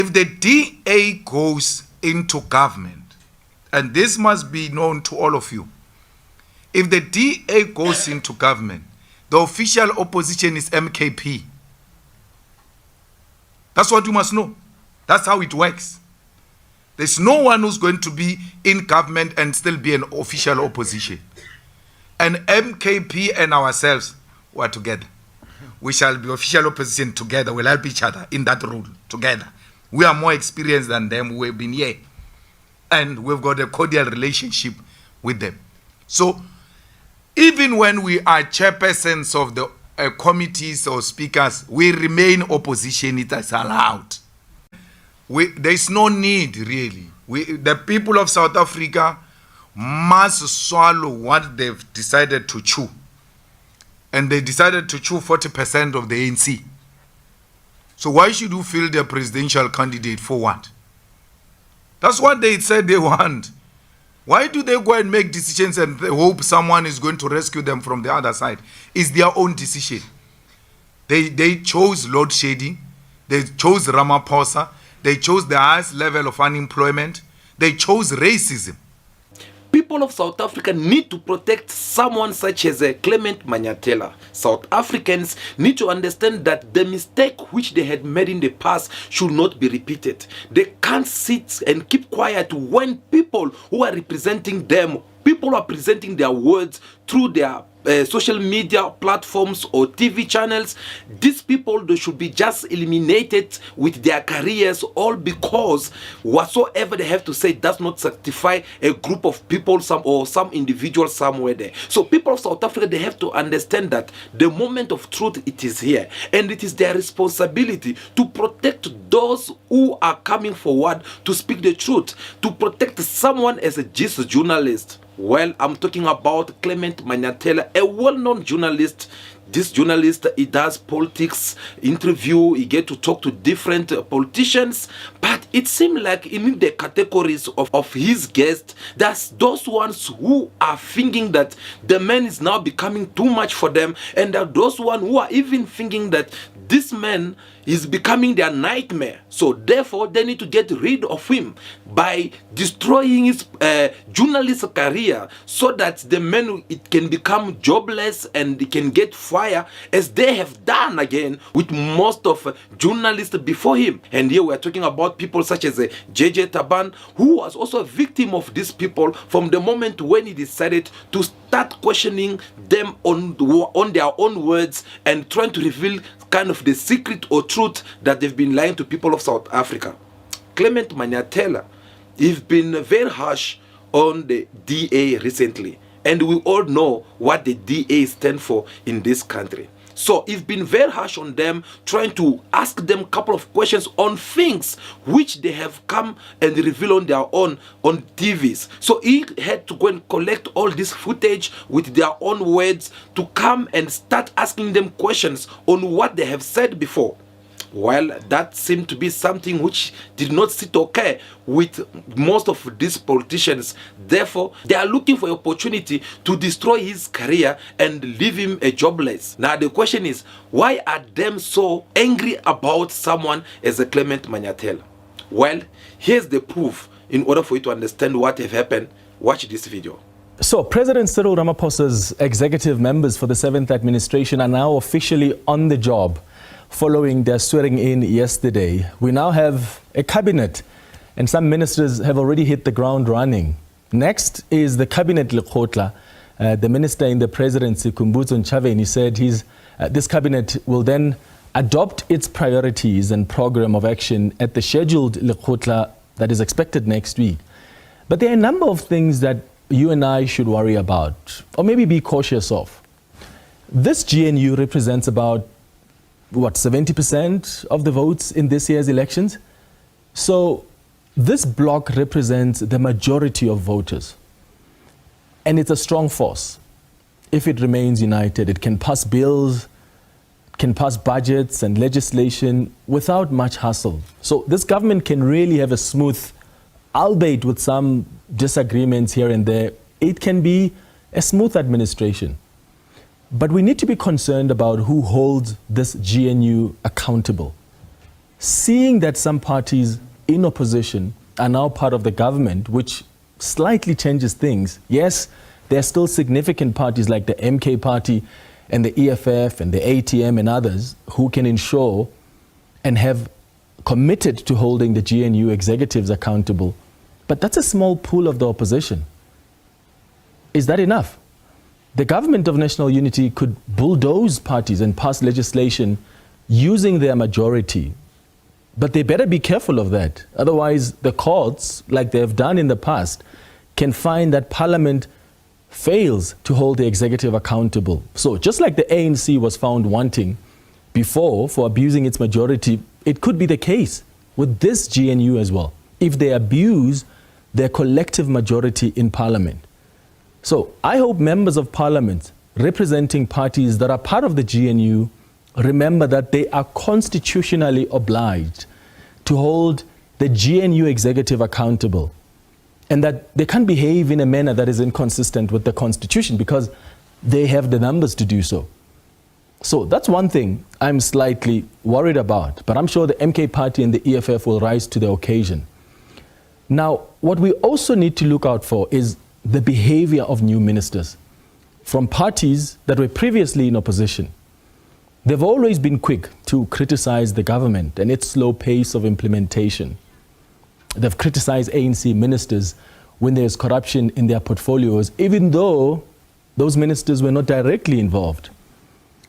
If the DA goes into government, and this must be known to all of you, if the DA goes into government, the official opposition is MKP. That's what you must know. That's how it works. There's no one who's going to be in government and still be an official opposition. And MKP and ourselves were together. We shall be official opposition together. We'll help each other in that role together. We are more experienced than them. We've been here. And we've got a cordial relationship with them. So, even when we are chairpersons of the committees or speakers, we remain opposition. It is allowed. There is no need, really. The people of South Africa must swallow what they've decided to chew. And they decided to chew 40% of the ANC. So why should you field a presidential candidate for what? That's what they said they want. Why do they go and make decisions and hope someone is going to rescue them from the other side? It's their own decision. They chose load shedding. They chose Ramaphosa. They chose the highest level of unemployment. They chose racism. People of South Africa need to protect someone such as Clement Manyathela. South Africans need to understand that the mistake which they had made in the past should not be repeated. They can't sit and keep quiet when people who are representing them, people are presenting their words through their social media platforms or TV channels. These people, they should be just eliminated with their careers, all because whatsoever they have to say does not sanctify a group of people, some individuals somewhere there. So people of South Africa, they have to understand that the moment of truth, it is here, and it is their responsibility to protect those who are coming forward to speak the truth, to protect someone as a gist journalist. Well, I'm talking about Clement Manyathela, a well-known journalist. This journalist, he does politics interview, he get to talk to different politicians, but it seems like in the categories of his guests, that's those ones who are thinking that the man is now becoming too much for them, and that those ones who are even thinking that this man is becoming their nightmare. So therefore, they need to get rid of him by destroying his journalist career, so that the man, it can become jobless and he can get fired, as they have done again with most of journalists before him. And here we are talking about people such as JJ Taban, who was also a victim of these people from the moment when he decided to start questioning them on their own words and trying to reveal kind of the secret or truth that they've been lying to people of South Africa. Clement Manyathela, he's been very harsh on the DA recently, and we all know what the DA stands for in this country. So he's been very harsh on them, trying to ask them a couple of questions on things which they have come and reveal on their own on TVs. So he had to go and collect all this footage with their own words to come and start asking them questions on what they have said before. Well, that seemed to be something which did not sit okay with most of these politicians. Therefore, they are looking for an opportunity to destroy his career and leave him a jobless. Now, the question is, why are them so angry about someone as a Clement Manyathela? Well, here's the proof. In order for you to understand what have happened, watch this video. So, President Cyril Ramaphosa's executive members for the 7th administration are now officially on the job. Following their swearing in yesterday, we now have a cabinet, and some ministers have already hit the ground running. Next is the cabinet Lekgotla. The minister in the presidency, Khumbudzo Ntshavheni, said this cabinet will then adopt its priorities and program of action at the scheduled Lekgotla that is expected next week. But there are a number of things that you and I should worry about, or maybe be cautious of. This GNU represents about 70% of the votes in this year's elections? So this bloc represents the majority of voters. And it's a strong force. If it remains united, it can pass bills, can pass budgets and legislation without much hassle. So this government can really have a smooth, albeit with some disagreements here and there, it can be a smooth administration. But we need to be concerned about who holds this GNU accountable. seeing that some parties in opposition are now part of the government, which slightly changes things. Yes, there are still significant parties like the MK party and the EFF and the ATM and others who can ensure and have committed to holding the GNU executives accountable. But that's a small pool of the opposition. Is that enough? The government of national unity could bulldoze parties and pass legislation using their majority. But they better be careful of that. Otherwise, the courts, like they have done in the past, can find that Parliament fails to hold the executive accountable. So just like the ANC was found wanting before for abusing its majority, it could be the case with this GNU as well, if they abuse their collective majority in Parliament. So I hope members of Parliament representing parties that are part of the GNU remember that they are constitutionally obliged to hold the GNU executive accountable, and that they can't behave in a manner that is inconsistent with the Constitution because they have the numbers to do so. So that's one thing I'm slightly worried about, but I'm sure the MK party and the EFF will rise to the occasion. Now, what we also need to look out for is the behavior of new ministers from parties that were previously in opposition. They've always been quick to criticize the government and its slow pace of implementation. They've criticized ANC ministers when there's corruption in their portfolios, even though those ministers were not directly involved.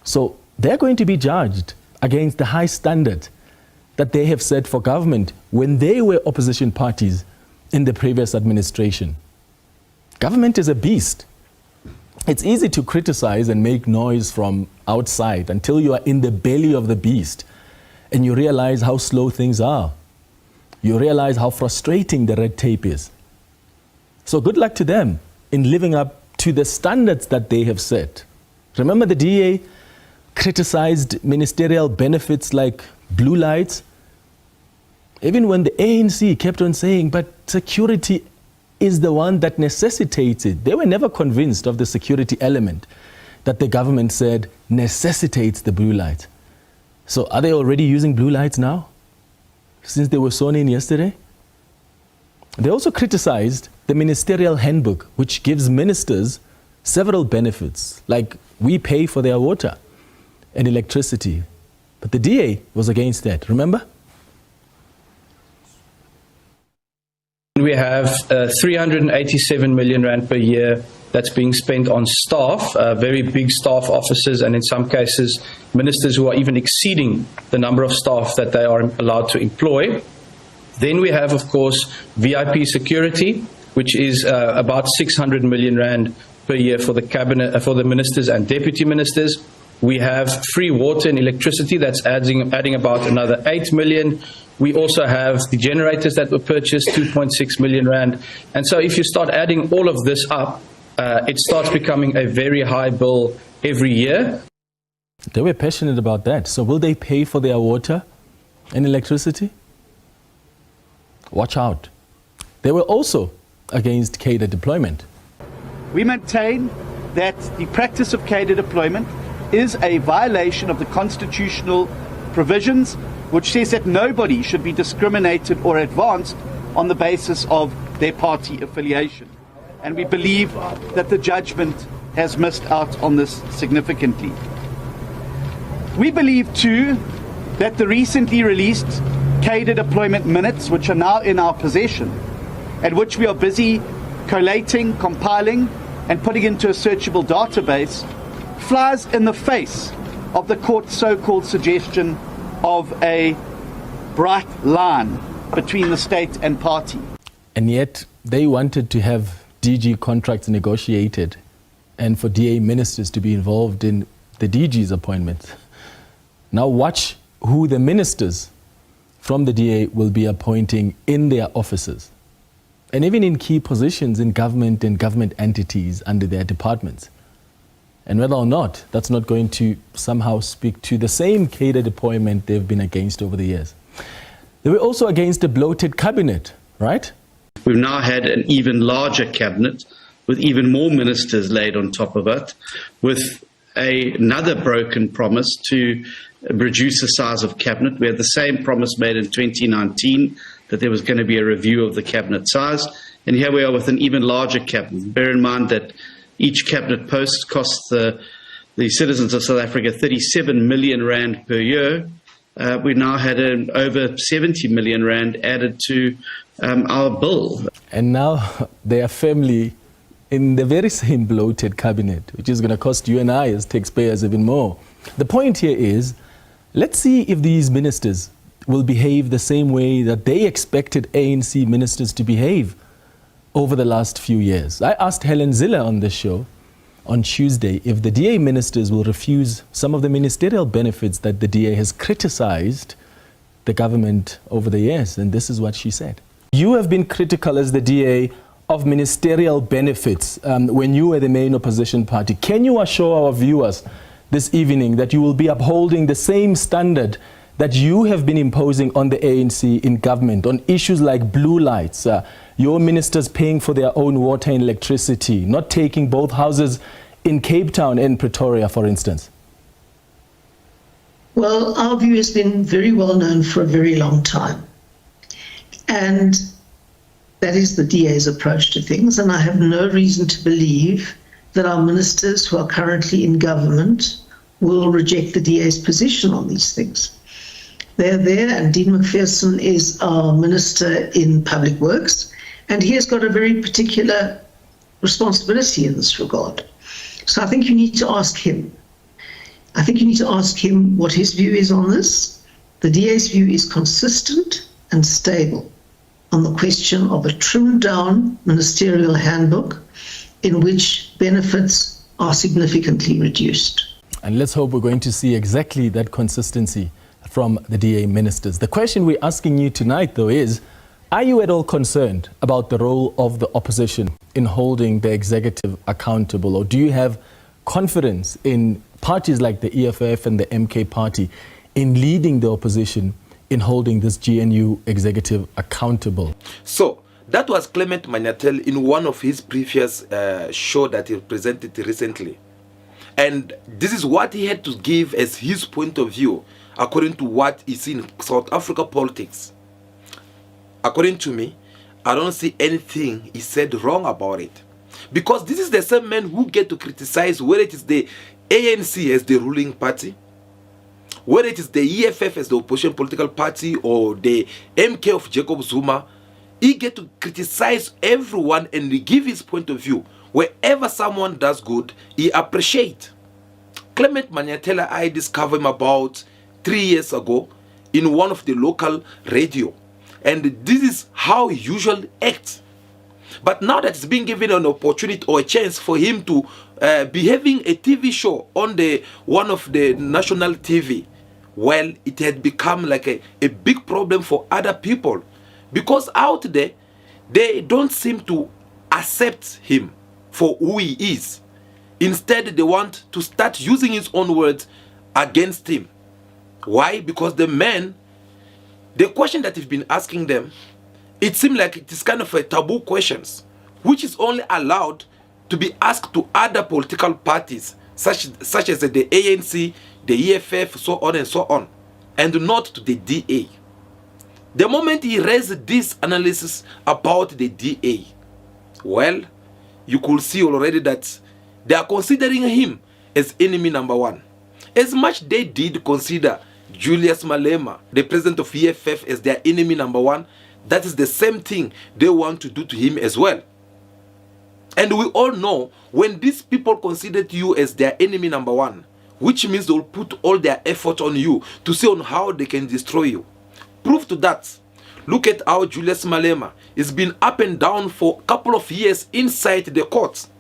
So they're going to be judged against the high standard that they have set for government when they were opposition parties in the previous administration. Government is a beast. It's easy to criticize and make noise from outside until you are in the belly of the beast and you realize how slow things are. You realize how frustrating the red tape is. So good luck to them in living up to the standards that they have set. Remember the DA criticized ministerial benefits like blue lights? Even when the ANC kept on saying, but security is the one that necessitates it. They were never convinced of the security element that the government said necessitates the blue light. So are they already using blue lights now, since they were sworn in yesterday? They also criticized the ministerial handbook, which gives ministers several benefits, like we pay for their water and electricity. But the DA was against that, remember? We have 387 million rand per year that's being spent on staff, very big staff officers, and in some cases, ministers who are even exceeding the number of staff that they are allowed to employ. Then we have, of course, VIP security, which is about 600 million rand per year for the cabinet, for the ministers and deputy ministers. We have free water and electricity that's adding about another 8 million. We also have the generators that were purchased, 2.6 million rand. And so if you start adding all of this up, it starts becoming a very high bill every year. They were passionate about that. So will they pay for their water and electricity? Watch out. They were also against cadre deployment. We maintain that the practice of cadre deployment is a violation of the constitutional provisions, which says that nobody should be discriminated or advanced on the basis of their party affiliation. And we believe that the judgment has missed out on this significantly. We believe too that the recently released cadre deployment minutes, which are now in our possession, and which we are busy collating, compiling, and putting into a searchable database, flies in the face of the court's so-called suggestion of a bright line between the state and party. And yet they wanted to have DG contracts negotiated and for DA ministers to be involved in the DG's appointments. Now watch who the ministers from the DA will be appointing in their offices and even in key positions in government and government entities under their departments. And whether or not that's not going to somehow speak to the same cadre deployment they've been against over the years. They were also against a bloated cabinet, right? We've now had an even larger cabinet with even more ministers laid on top of it, with another broken promise to reduce the size of cabinet. We had the same promise made in 2019 that there was going to be a review of the cabinet size. And here we are with an even larger cabinet. Bear in mind that each cabinet post costs the citizens of South Africa 37 million rand per year. We now had over 70 million rand added to our bill. And now they are firmly in the very same bloated cabinet, which is going to cost you and I as taxpayers even more. The point here is, let's see if these ministers will behave the same way that they expected ANC ministers to behave over the last few years. I asked Helen Ziller on the show on Tuesday if the DA ministers will refuse some of the ministerial benefits that the DA has criticized the government over the years, and this is what she said. You have been critical as the DA of ministerial benefits when you were the main opposition party. Can you assure our viewers this evening that you will be upholding the same standard that you have been imposing on the ANC in government on issues like blue lights, your ministers paying for their own water and electricity, not taking both houses in Cape Town and Pretoria, for instance? Well, our view has been very well known for a very long time. And that is the DA's approach to things. And I have no reason to believe that our ministers who are currently in government will reject the DA's position on these things. They're there, and Dean McPherson is our Minister in Public Works, and he has got a very particular responsibility in this regard. So I think you need to ask him. I think you need to ask him what his view is on this. The DA's view is consistent and stable on the question of a trimmed-down ministerial handbook in which benefits are significantly reduced. And let's hope we're going to see exactly that consistency from the DA ministers. The question we're asking you tonight, though, is, are you at all concerned about the role of the opposition in holding the executive accountable? Or do you have confidence in parties like the EFF and the MK party in leading the opposition in holding this GNU executive accountable? So that was Clement Manyatel in one of his previous show that he presented recently. And this is what he had to give as his point of view according to what is in South Africa politics. According to me, I don't see anything he said wrong about it. Because this is the same man who get to criticize whether it is the ANC as the ruling party, whether it is the EFF as the opposition political party, or the MK of Jacob Zuma. He get to criticize everyone and give his point of view. Wherever someone does good, he appreciates. Clement Manyatel, I discovered him about 3 years ago in one of the local radio. And this is how he usually acts. But now that he's being given an opportunity or a chance for him to be having a TV show on one of the national TV, well, it had become like a big problem for other people. Because out there, they don't seem to accept him for who he is. Instead, they want to start using his own words against him. Why? Because the question that he's been asking them, it seems like it is kind of a taboo questions, which is only allowed to be asked to other political parties, such as the ANC, the EFF, so on and so on, and not to the DA. The moment he raised this analysis about the DA, well, you could see already that they are considering him as enemy number one. As much they did consider Julius Malema, the president of EFF, as their enemy number one, that is the same thing they want to do to him as well. And we all know when these people considered you as their enemy number one, which means they will put all their effort on you to see on how they can destroy you. Proof to that, look at how Julius Malema has been up and down for a couple of years inside the courts.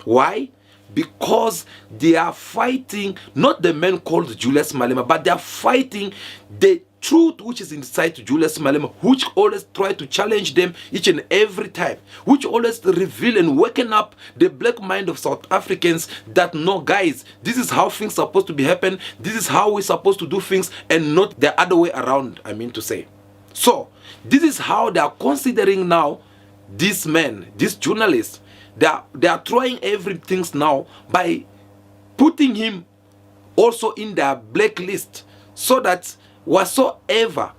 Why? Because they are fighting not the man called Julius Malema, but they are fighting the truth which is inside Julius Malema, which always try to challenge them each and every time, which always reveal and waken up the black mind of South Africans that no, guys, this is how things are supposed to be happen, this is how we're supposed to do things, and not the other way around, I mean to say. So this is how they are considering now this man, this journalist. They are trying everything now by putting him also in their blacklist, so that whatsoever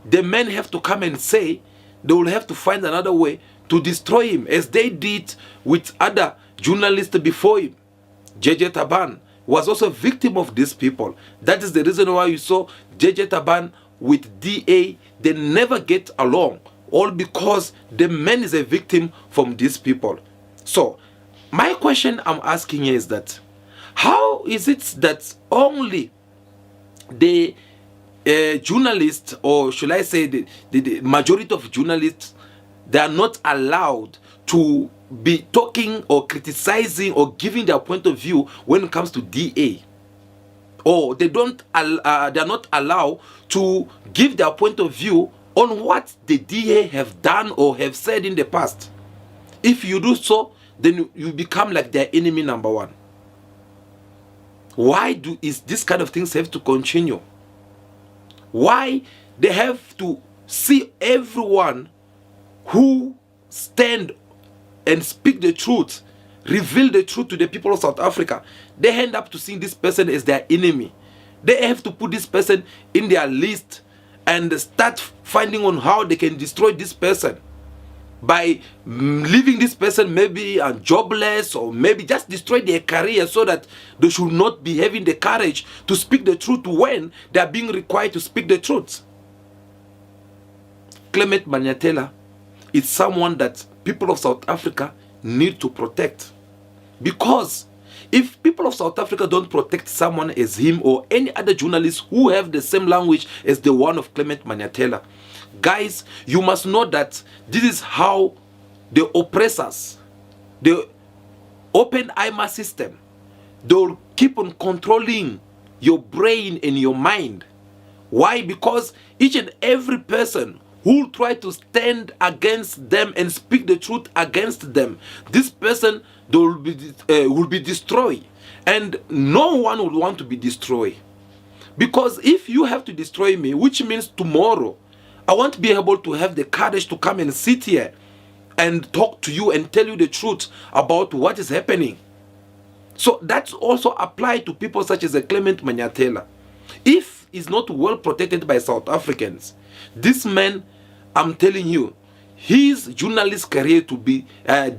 the men have to come and say, they will have to find another way to destroy him, as they did with other journalists before him. JJ Taban was also a victim of these people. That is the reason why you saw JJ Taban with DA, they never get along, all because the man is a victim from these people. So my question I'm asking is that, how is it that only the journalists, or should I say the majority of journalists, they are not allowed to be talking or criticizing or giving their point of view when it comes to DA? Or they are not allowed to give their point of view on what the DA have done or have said in the past. If you do so, then you become like their enemy number one. Why is this kind of things have to continue? Why they have to see everyone who stand and speak the truth, reveal the truth to the people of South Africa, they end up to seeing this person as their enemy. They have to put this person in their list and start finding on how they can destroy this person by leaving this person maybe jobless, or maybe just destroy their career, so that they should not be having the courage to speak the truth when they are being required to speak the truth. Clement Manyatela is someone that people of South Africa need to protect, because if people of South Africa don't protect someone as him or any other journalist who have the same language as the one of Clement Manyatela, guys, you must know that this is how the oppressors, the open IMA system, they will keep on controlling your brain and your mind. Why? Because each and every person who will try to stand against them and speak the truth against them, this person will be destroyed. And no one will want to be destroyed. Because if you have to destroy me, which means tomorrow, I want to be able to have the courage to come and sit here and talk to you and tell you the truth about what is happening. So that's also applied to people such as Clement Manyatela. If he's not well protected by South Africans, this man, I'm telling you, his journalist career to be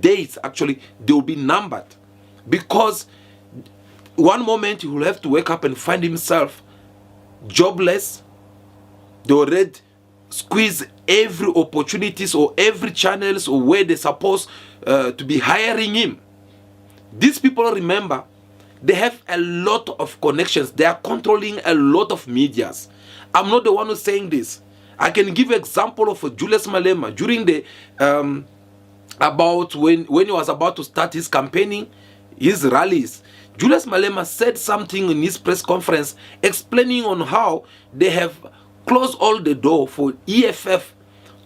days, actually, they will be numbered. Because one moment he will have to wake up and find himself jobless. They already squeeze every opportunities or every channels or where they're supposed to be hiring him. These people, remember, they have a lot of connections. They are controlling a lot of medias. I'm not the one who's saying this. I can give an example of Julius Malema during the about when he was about to start his campaigning, his rallies. Julius Malema said something in his press conference explaining on how they have closed all the door for EFF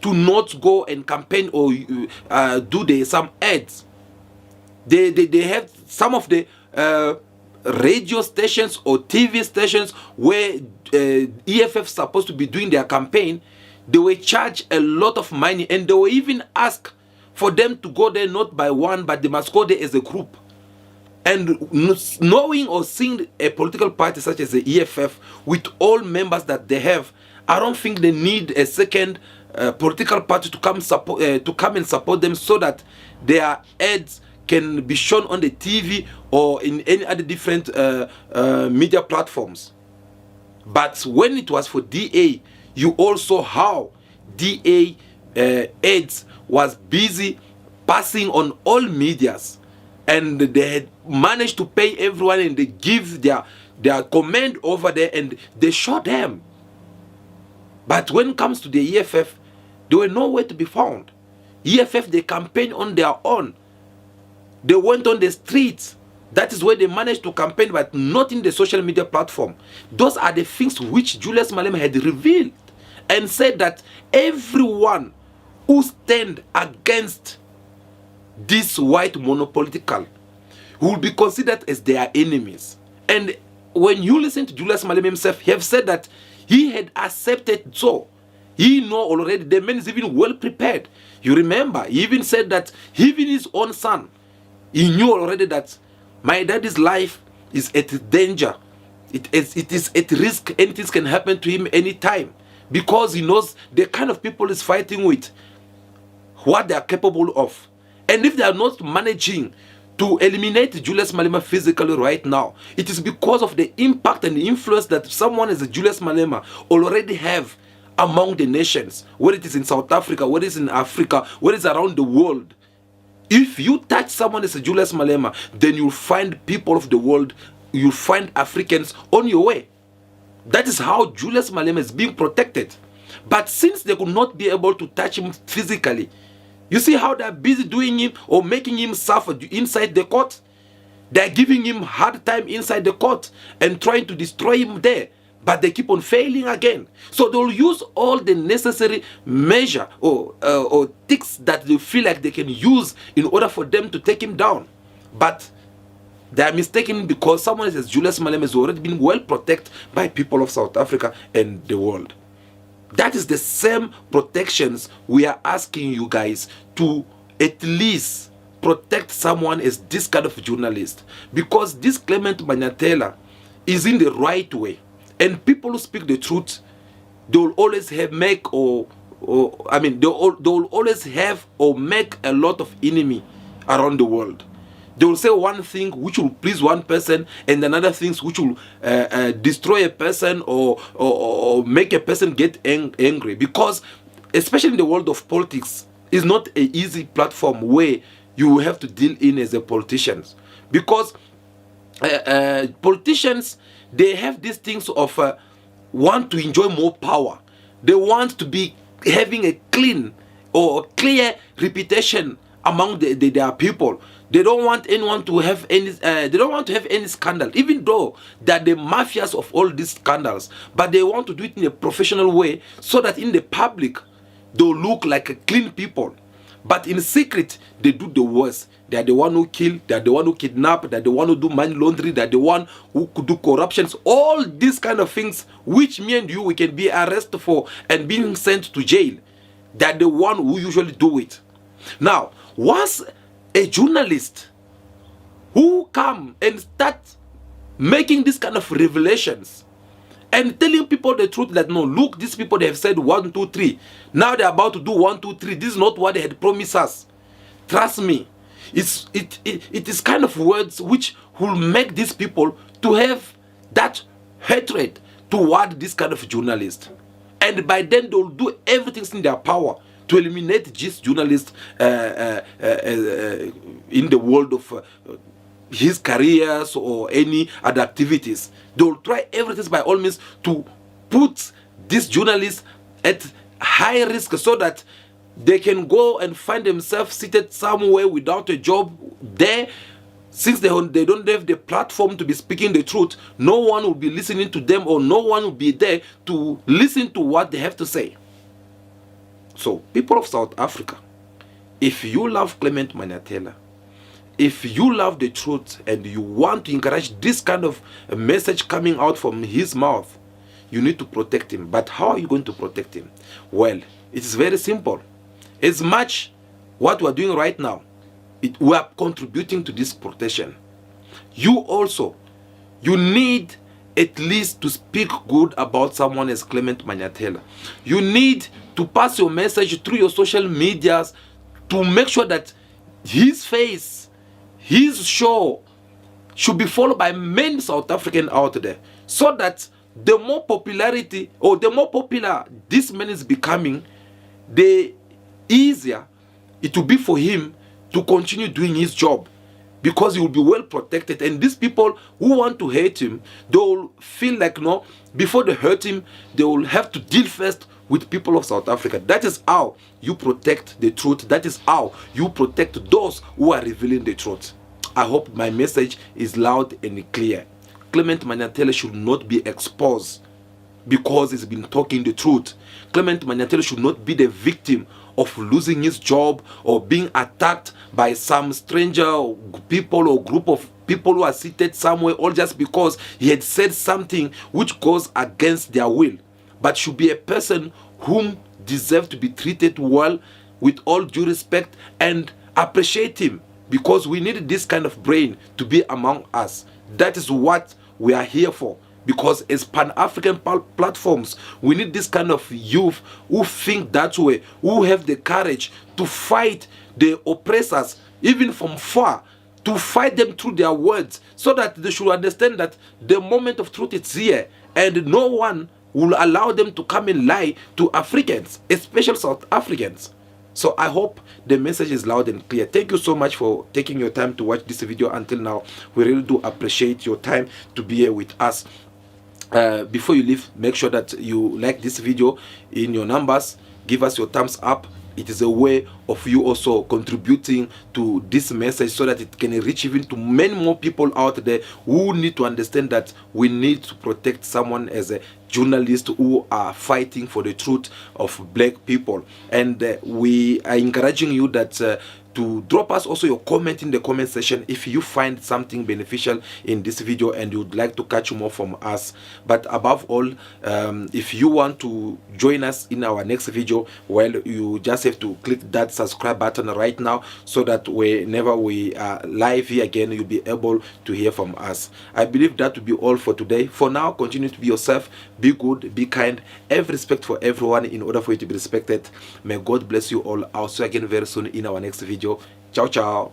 to not go and campaign or do some ads. They have some of the radio stations or TV stations where EFF supposed to be doing their campaign. They were charged a lot of money, and they were even asked for them to go there not by one, but they must go there as a group. And knowing or seeing a political party such as the EFF with all members that they have, I don't think they need a second political party to come and support them, so that their ads can be shown on the TV or in any other different media platforms. But when it was for DA, you also how DA ads was busy passing on all medias, and they had managed to pay everyone, and they give their comment over there, and they show them. But when it comes to the EFF, they were nowhere to be found. EFF, they campaign on their own. They went on the streets. That is where they managed to campaign, but not in the social media platform. Those are the things which Julius Malema had revealed and said that everyone who stand against this white monopolitical will be considered as their enemies. And when you listen to Julius Malema himself, he have said that he had accepted so. He know already, the man is even well prepared. You remember, he even said that even his own son, he knew already that my daddy's life is at danger. It is at risk. Anything can happen to him anytime, because he knows the kind of people he's fighting with, what they are capable of. And if they are not managing to eliminate Julius Malema physically right now, it is because of the impact and the influence that someone as Julius Malema already have among the nations, whether it is in South Africa, whether it is in Africa, whether it is around the world. If you touch someone as Julius Malema, then you'll find people of the world, you'll find Africans on your way. That is how Julius Malema is being protected. But since they could not be able to touch him physically, you see how they're busy doing him or making him suffer inside the court? They're giving him hard time inside the court and trying to destroy him there. But they keep on failing again. So they'll use all the necessary measure or tricks that they feel like they can use in order for them to take him down. But they are mistaken, because someone as Julius Malema has already been well protected by people of South Africa and the world. That is the same protections we are asking you guys to at least protect someone as this kind of journalist, because this Clement Manyatela is in the right way. And people who speak the truth, they will always have they will always have or make a lot of enemy around the world. They will say one thing which will please one person, and another things which will destroy a person or make a person get angry. Because especially in the world of politics, it's not an easy platform where you will have to deal in as a politician. Because politicians, they have these things of want to enjoy more power. They want to be having a clean or clear reputation among their people. They don't want anyone to have any. They don't want to have any scandal, even though they're the mafias of all these scandals. But they want to do it in a professional way, so that in the public they'll look like a clean people. But in secret, they do the worst. They are the one who kill, they are the one who kidnap, they are the one who do money laundering, they are the one who could do corruptions, all these kind of things which me and you, we can be arrested for and being sent to jail. They are the one who usually do it. Now, once a journalist who come and start making this kind of revelations and telling people the truth, that no, look, these people, they have said 1, 2, 3. Now they're about to do 1, 2, 3. This is not what they had promised us. Trust me. It is kind of words which will make these people to have that hatred toward this kind of journalist. And by then they'll do everything in their power to eliminate this journalist in the world of his careers or any other activities. They will try everything by all means to put this journalist at high risk, so that they can go and find themselves seated somewhere without a job there. Since they don't have the platform to be speaking the truth, no one will be listening to them, or no one will be there to listen to what they have to say. So, people of South Africa, if you love Clement Manyatela, if you love the truth and you want to encourage this kind of a message coming out from his mouth, you need to protect him. But how are you going to protect him? Well, it is very simple. As much what we are doing right now, we are contributing to this protection. You also, you need at least to speak good about someone as Clement Manyatela. You need to pass your message through your social medias to make sure that his face, his show should be followed by many South Africans out there, so that the more popularity or the more popular this man is becoming, the easier it will be for him to continue doing his job, because he will be well protected. And these people who want to hate him, they will feel like, no, before they hurt him, they will have to deal first with people of South Africa. That is how you protect the truth. That is how you protect those who are revealing the truth. I hope my message is loud and clear. Clement Manyatela should not be exposed because he's been talking the truth. Clement Manyatela should not be the victim of losing his job or being attacked by some stranger people or group of people who are seated somewhere, all just because he had said something which goes against their will. But should be a person whom deserves to be treated well, with all due respect, and appreciate him, because we need this kind of brain to be among us. That is what we are here for. Because as Pan-African platforms, we need this kind of youth who think that way, who have the courage to fight the oppressors, even from far, to fight them through their words, so that they should understand that the moment of truth is here, and no one will allow them to come and lie to Africans, especially South Africans. So I hope the message is loud and clear. Thank you so much for taking your time to watch this video until now. We really do appreciate your time to be here with us. Before you leave, make sure that you like this video in your numbers. Give us your thumbs up. It is a way of you also contributing to this message so that it can reach even to many more people out there who need to understand that we need to protect someone as a journalist who are fighting for the truth of black people. And we are encouraging you that to drop us also your comment in the comment section if you find something beneficial in this video and you would like to catch more from us. But above all, if you want to join us in our next video, well, you just have to click that subscribe button right now, so that whenever we are live here again, you'll be able to hear from us. I believe that will be all for today. For now, continue to be yourself, be good, be kind, have respect for everyone in order for you to be respected. May God bless you all. I'll see you again very soon in our next video. Ciao, ciao.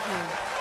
you.